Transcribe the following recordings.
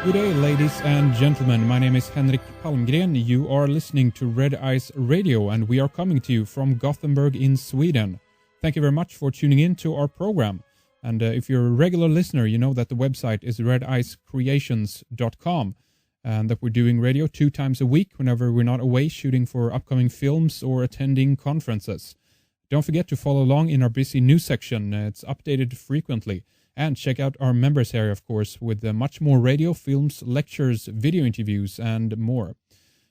Good day, ladies and gentlemen. My name is Henrik Palmgren. You are listening to Red Ice Radio, and we are coming to you from Gothenburg in Sweden. Thank you very much for tuning in to our program. And if you're a regular listener, you know that the website is redicecreations.com, and that we're doing radio 2 times a week whenever we're not away shooting for upcoming films or attending conferences. Don't forget to follow along in our busy news section. It's updated frequently. And check out our members area, of course, with much more radio, films, lectures, video interviews, and more.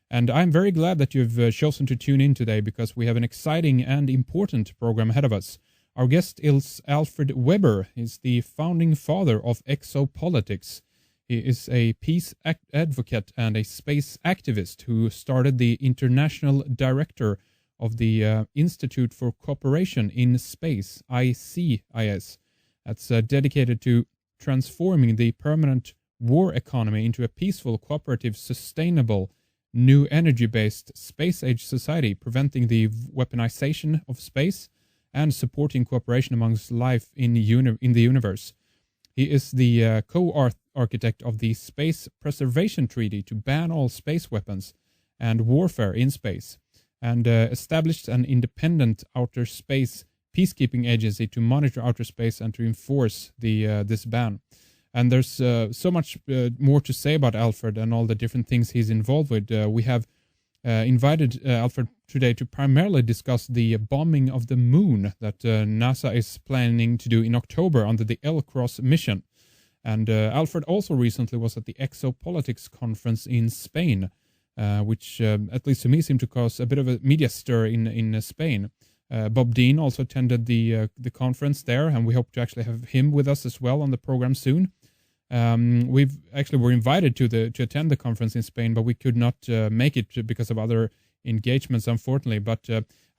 And I'm very glad that you've chosen to tune in today because we have an exciting and important program ahead of us. Our guest is Alfred Webre. He's the founding father of exopolitics. He is a peace advocate and a space activist who started the international director of the Institute for Cooperation in Space, ICIS. That's dedicated to transforming the permanent war economy into a peaceful, cooperative, sustainable, new energy-based space-age society, preventing the weaponization of space and supporting cooperation amongst life in the universe. He is the co-architect of the Space Preservation Treaty to ban all space weapons and warfare in space, and established an independent outer space peacekeeping agency to monitor outer space and to enforce this ban. And there's so much more to say about Alfred and all the different things he's involved with. We have invited Alfred today to primarily discuss the bombing of the moon that NASA is planning to do in October under the L-Cross mission. And Alfred also recently was at the Exopolitics conference in Spain, which at least to me seemed to cause a bit of a media stir in Spain. Bob Dean also attended the conference there, and we hope to actually have him with us as well on the program soon. We've actually were invited to attend the conference in Spain, but we could not make it because of other engagements, unfortunately. But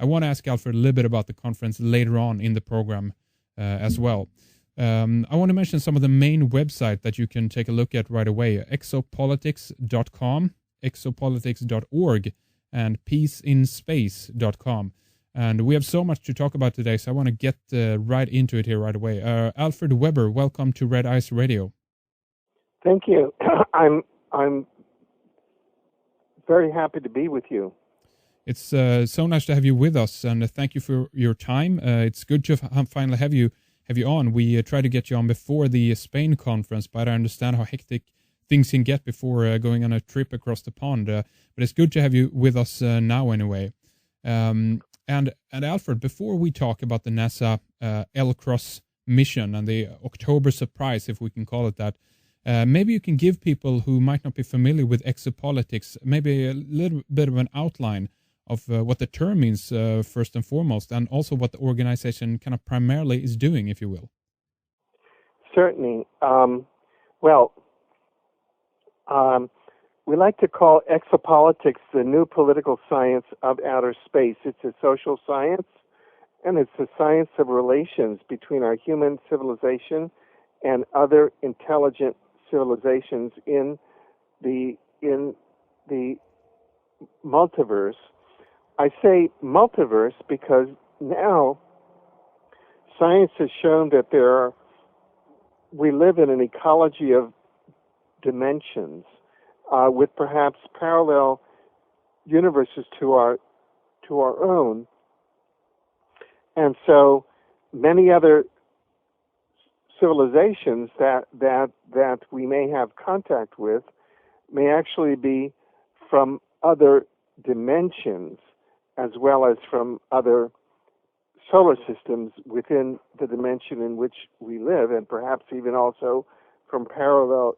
I want to ask Alfred a little bit about the conference later on in the program as well. I want to mention some of the main website that you can take a look at right away: exopolitics.com, exopolitics.org, and peaceinspace.com. And we have so much to talk about today, so I want to get right into it here right away. Alfred Webre, welcome to Red Ice Radio. Thank you. I'm very happy to be with you. It's so nice to have you with us, and thank you for your time. It's good to finally have you on. We tried to get you on before the Spain conference, but I understand how hectic things can get before going on a trip across the pond. But it's good to have you with us now anyway. And Alfred, before we talk about the NASA L-Cross mission and the October surprise, if we can call it that, maybe you can give people who might not be familiar with exopolitics maybe a little bit of an outline of what the term means first and foremost, and also what the organization kind of primarily is doing, if you will. Certainly. We like to call exopolitics the new political science of outer space. It's a social science, and it's the science of relations between our human civilization and other intelligent civilizations in the multiverse. I say multiverse because now science has shown that we live in an ecology of dimensions, with perhaps parallel universes to our own, and so many other civilizations that we may have contact with may actually be from other dimensions as well as from other solar systems within the dimension in which we live, and perhaps even also from parallel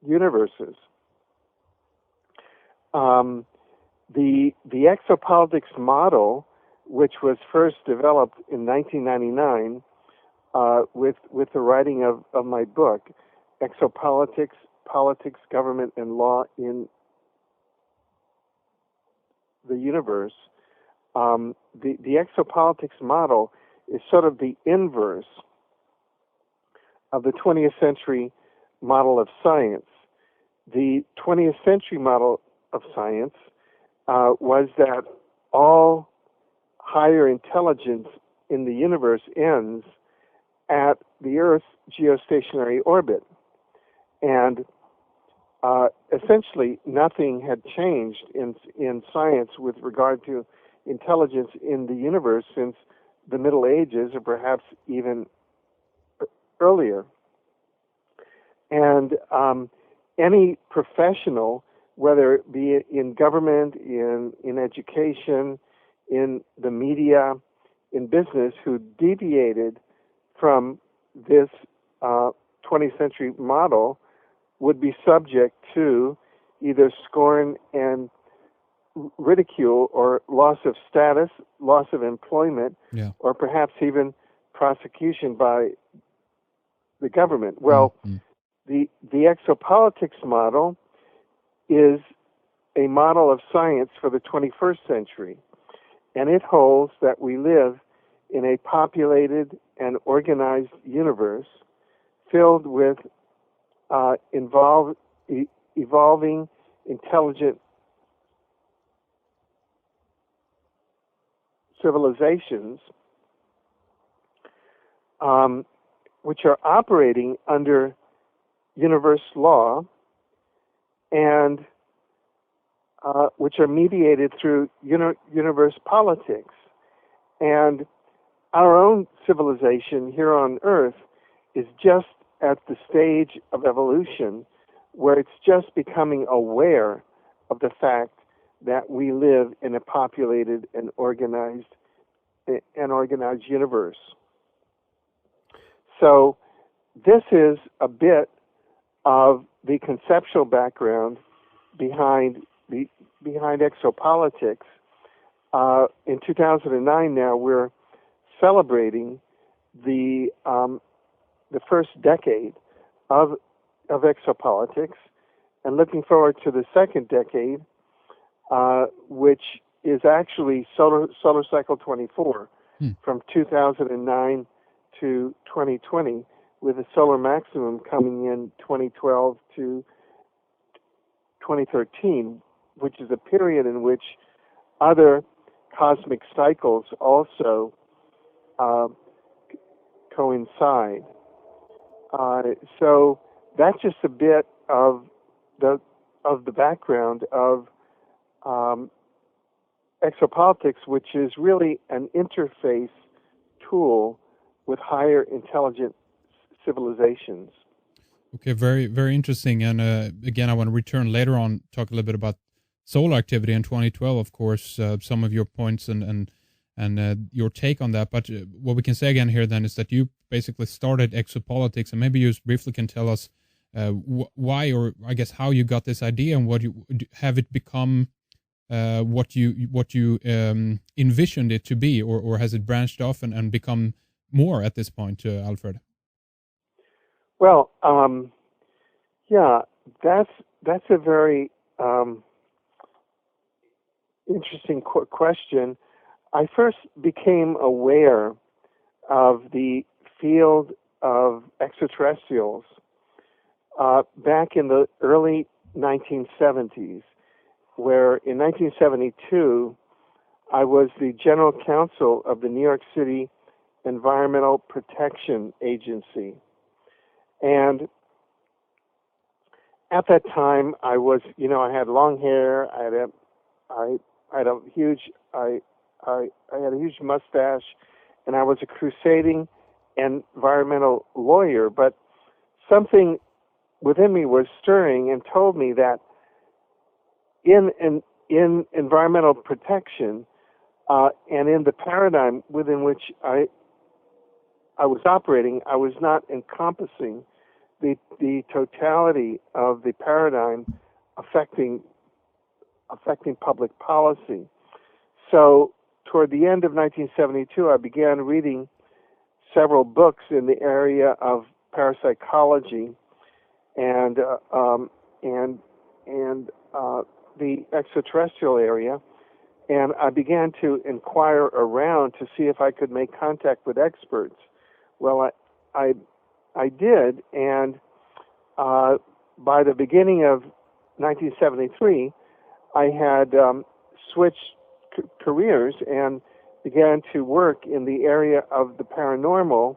universes. The exopolitics model, which was first developed in 1999 with the writing of my book, Exopolitics, Politics, Government, and Law in the Universe, the exopolitics model is sort of the inverse of the 20th century model of science. The 20th century model of science was that all higher intelligence in the universe ends at the Earth's geostationary orbit. And essentially, nothing had changed in science with regard to intelligence in the universe since the Middle Ages, or perhaps even earlier. And any professional, whether it be in government, in education, in the media, in business, who deviated from this 20th century model would be subject to either scorn and ridicule, or loss of status, loss of employment, or perhaps even prosecution by the government. Well, the exopolitics model is a model of science for the 21st century, and it holds that we live in a populated and organized universe filled with evolving, intelligent civilizations which are operating under universe law and which are mediated through universe politics. And our own civilization here on Earth is just at the stage of evolution where it's just becoming aware of the fact that we live in a populated and organized universe. So this is a bit of the conceptual background behind exopolitics. In 2009 now, we're celebrating the first decade of exopolitics, and looking forward to the second decade, which is actually solar cycle 24, from 2009 to 2020, with a solar maximum coming in 2012 to 2013, which is a period in which other cosmic cycles also coincide. So that's just a bit of the background of exopolitics, which is really an interface tool with higher intelligent civilizations. Okay, very, very interesting. And again, I want to return later on, talk a little bit about solar activity in 2012, of course, some of your points and your take on that. But what we can say again here then is that you basically started exopolitics, and maybe you just briefly can tell us why, or I guess how you got this idea, and what you have it become, what you envisioned it to be, or has it branched off and become more at this point, Alfred? Well, yeah, that's a very interesting question. I first became aware of the field of extraterrestrials back in the early 1970s, where in 1972 I was the general counsel of the New York City Environmental Protection Agency. And at that time, I was, I had long hair. I had a huge mustache, and I was a crusading environmental lawyer. But something within me was stirring and told me that in environmental protection and in the paradigm within which I was operating, I was not encompassing the totality of the paradigm affecting public policy. So toward the end of 1972, I began reading several books in the area of parapsychology and the extraterrestrial area, and I began to inquire around to see if I could make contact with experts. Well, I did, and by the beginning of 1973, I had switched careers and began to work in the area of the paranormal